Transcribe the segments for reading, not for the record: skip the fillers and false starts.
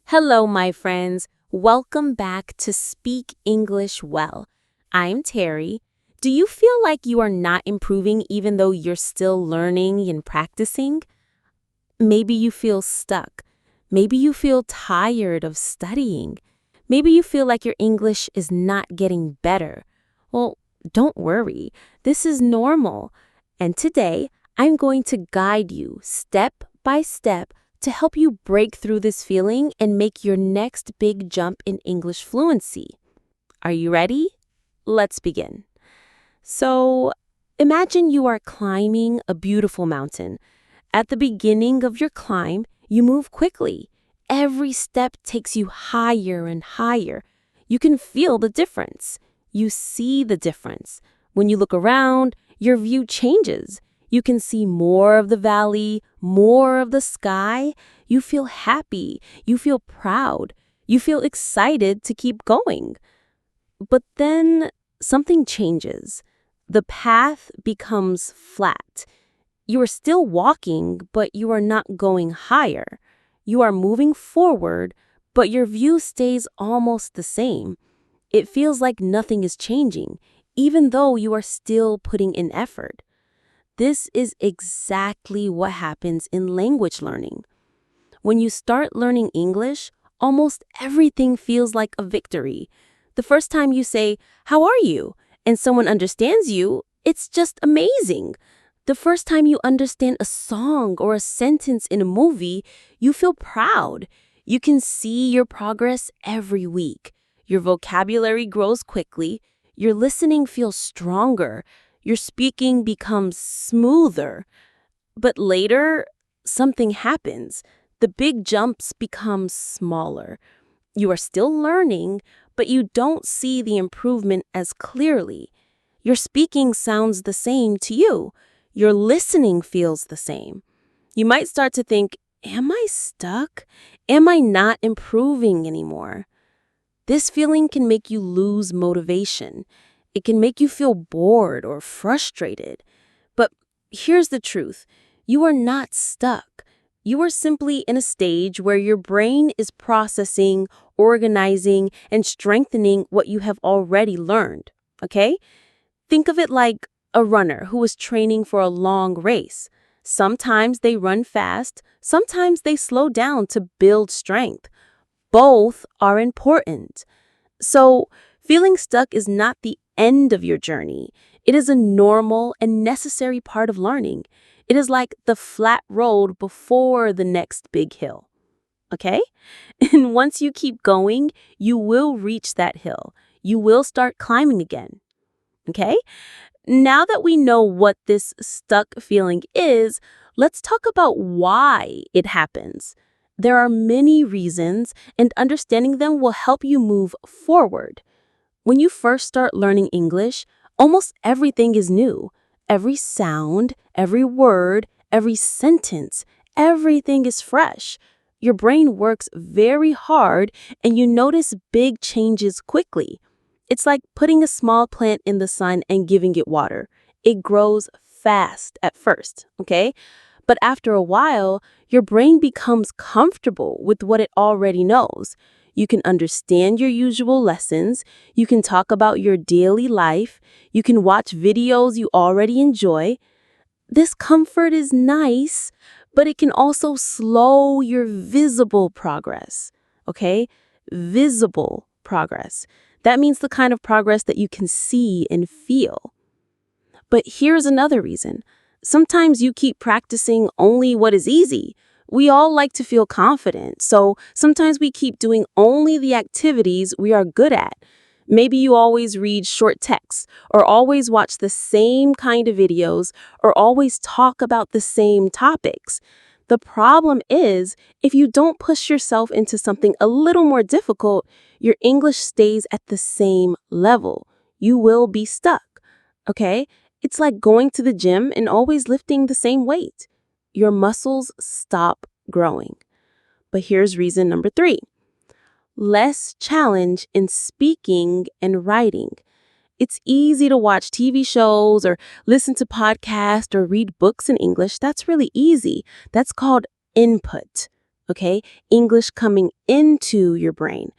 Hello, my friends. Welcome back to Speak English Well. I'm Terry. Do you feel like you are not improving even though you're still learning and practicing? Maybe you feel stuck. Maybe you feel tired of studying. Maybe you feel like your English is not getting better. Well, don't worry. This is normal. And today, I'm going to guide you step by step to help you break through this feeling and make your next big jump in English fluency. Are you ready? Let's begin. So, imagine you are climbing a beautiful mountain. At the beginning of your climb, you move quickly. Every step takes you higher and higher. You can feel the difference. You see the difference. When you look around, your view changes. You can see more of the valley, more of the sky. You feel happy. You feel proud. You feel excited to keep going. But then something changes. The path becomes flat. You are still walking, but you are not going higher. You are moving forward, but your view stays almost the same. It feels like nothing is changing, even though you are still putting in effort. This is exactly what happens in language learning. When you start learning English, almost everything feels like a victory. The first time you say, "How are you?" and someone understands you, it's just amazing. The first time you understand a song or a sentence in a movie, you feel proud. You can see your progress every week. Your vocabulary grows quickly. Your listening feels stronger. Your speaking becomes smoother. But later, something happens. The big jumps become smaller. You are still learning, but you don't see the improvement as clearly. Your speaking sounds the same to you. Your listening feels the same. You might start to think, am I stuck? Am I not improving anymore? This feeling can make you lose motivation. It can make you feel bored or frustrated. But here's the truth. You are not stuck. You are simply in a stage where your brain is processing, organizing, and strengthening what you have already learned. Okay? Think of it like a runner who is training for a long race. Sometimes they run fast, sometimes they slow down to build strength. Both are important. So, feeling stuck is not the end of your journey. It is a normal and necessary part of learning. It is like the flat road before the next big hill. Okay? And once you keep going, you will reach that hill. You will start climbing again. Okay? Now that we know what this stuck feeling is, let's talk about why it happens. There are many reasons, and understanding them will help you move forward. When you first start learning English, almost everything is new. Every sound, every word, every sentence, everything is fresh. Your brain works very hard, and you notice big changes quickly. It's like putting a small plant in the sun and giving it water. It grows fast at first, okay? But after a while, your brain becomes comfortable with what it already knows. You can understand your usual lessons. You can talk about your daily life. You can watch videos you already enjoy. This comfort is nice, but it can also slow your visible progress, okay? Visible progress. That means the kind of progress that you can see and feel. But here's another reason. Sometimes you keep practicing only what is easy. We all like to feel confident, so sometimes we keep doing only the activities we are good at. Maybe you always read short texts, or always watch the same kind of videos, or always talk about the same topics. The problem is, if you don't push yourself into something a little more difficult, your English stays at the same level. You will be stuck, okay? It's like going to the gym and always lifting the same weight. Your muscles stop growing. But here's reason number 3. Less challenge in speaking and writing. It's easy to watch TV shows or listen to podcasts or read books in English. That's really easy. That's called input. okay? English coming into your brain.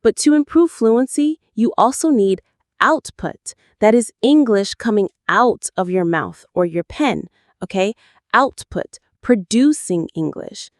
But to improve fluency, you also need output. That is English coming out of your mouth or your pen, okay? Output, producing English.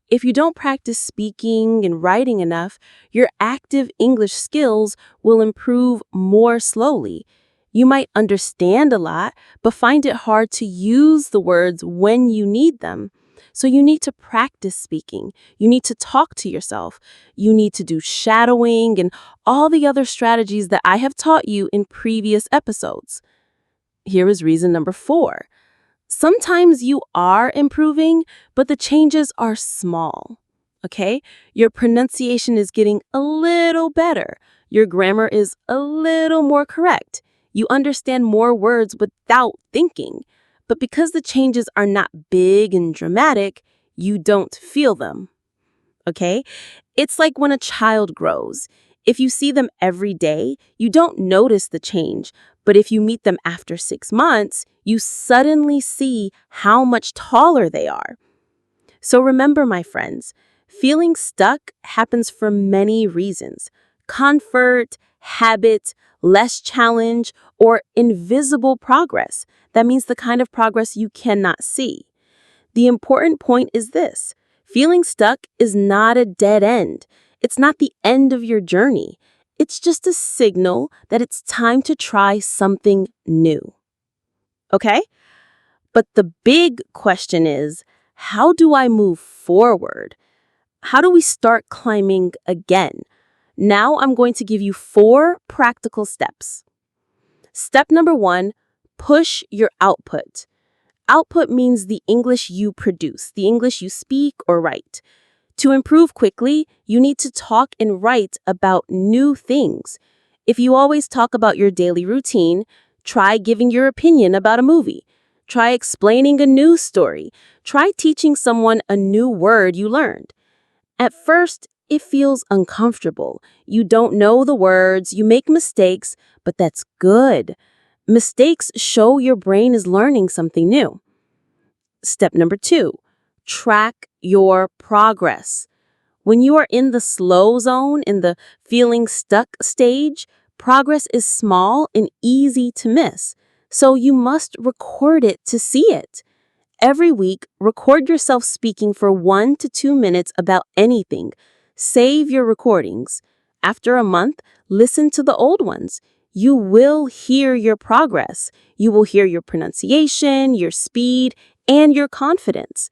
If you don't practice speaking and writing enough, your active English skills will improve more slowly. You might understand a lot, but find it hard to use the words when you need them. So you need to practice speaking. You need to talk to yourself. You need to do shadowing and all the other strategies that I have taught you in previous episodes. Here is reason number 4. Sometimes you are improving, but the changes are small, okay? Your pronunciation is getting a little better. Your grammar is a little more correct. You understand more words without thinking. But because the changes are not big and dramatic, you don't feel them, okay? It's like when a child grows. If you see them every day, you don't notice the change. But if you meet them after 6 months, you suddenly see how much taller they are. So remember, my friends, feeling stuck happens for many reasons. Comfort, habit, less challenge, or invisible progress. That means the kind of progress you cannot see. The important point is this: feeling stuck is not a dead end. It's not the end of your journey. It's just a signal that it's time to try something new. Okay? But the big question is, how do I move forward? How do we start climbing again? Now I'm going to give you 4 practical steps. Step number 1, push your output. Output means the English you produce, the English you speak or write. To improve quickly, you need to talk and write about new things. If you always talk about your daily routine, try giving your opinion about a movie. Try explaining a news story. Try teaching someone a new word you learned. At first, it feels uncomfortable. You don't know the words, you make mistakes, but that's good. Mistakes show your brain is learning something new. Step number 2, track your progress. When you are in the slow zone, in the feeling stuck stage, progress is small and easy to miss. So you must record it to see it. Every week, record yourself speaking for 1 to 2 minutes about anything. Save your recordings. After a month, listen to the old ones. You will hear your progress. You will hear your pronunciation, your speed, and your confidence.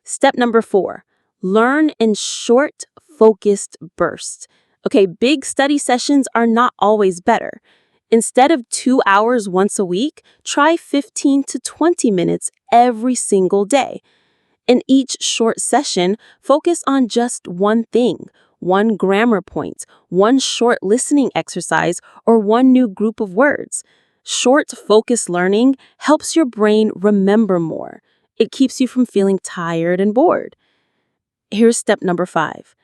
Step number 4, learn in short, focused bursts. Okay, big study sessions are not always better. Instead of 2 hours once a week, try 15 to 20 minutes every single day. In each short session, focus on just one thing, one grammar point, one short listening exercise, or one new group of words. Short, focused learning helps your brain remember more. It keeps you from feeling tired and bored. Here's step number 5.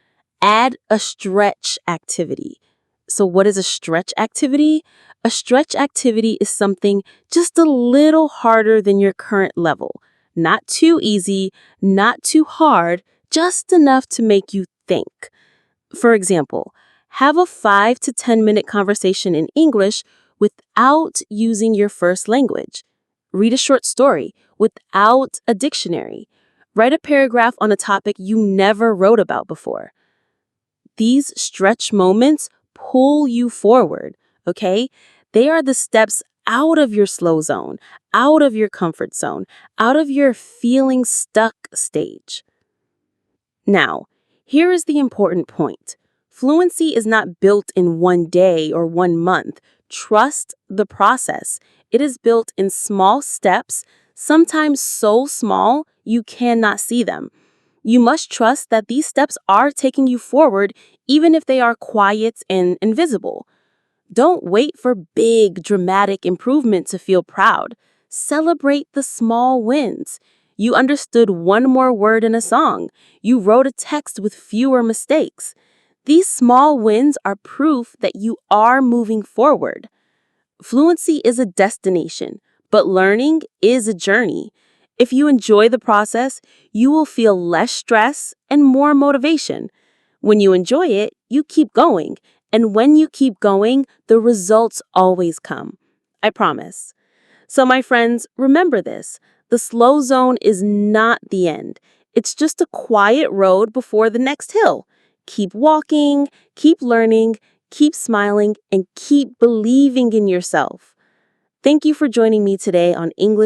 Add a stretch activity. So what is a stretch activity? A stretch activity is something just a little harder than your current level. Not too easy, not too hard, just enough to make you think. For example, have a 5 to 10 minute conversation in English without using your first language. Read a short story without a dictionary. Write a paragraph on a topic you never wrote about before. These stretch moments pull you forward, okay? They are the steps out of your slow zone, out of your comfort zone, out of your feeling stuck stage. Now, here is the important point. Fluency is not built in one day or 1 month. Trust the process. It is built in small steps, sometimes so small you cannot see them. You must trust that these steps are taking you forward, even if they are quiet and invisible. Don't wait for big, dramatic improvement to feel proud. Celebrate the small wins. You understood one more word in a song. You wrote a text with fewer mistakes. These small wins are proof that you are moving forward. Fluency is a destination, but learning is a journey. If you enjoy the process, you will feel less stress and more motivation. When you enjoy it, you keep going. And when you keep going, the results always come. I promise. So, my friends, remember this. The slow zone is not the end. It's just a quiet road before the next hill. Keep walking, keep learning, keep smiling, and keep believing in yourself. Thank you for joining me today on English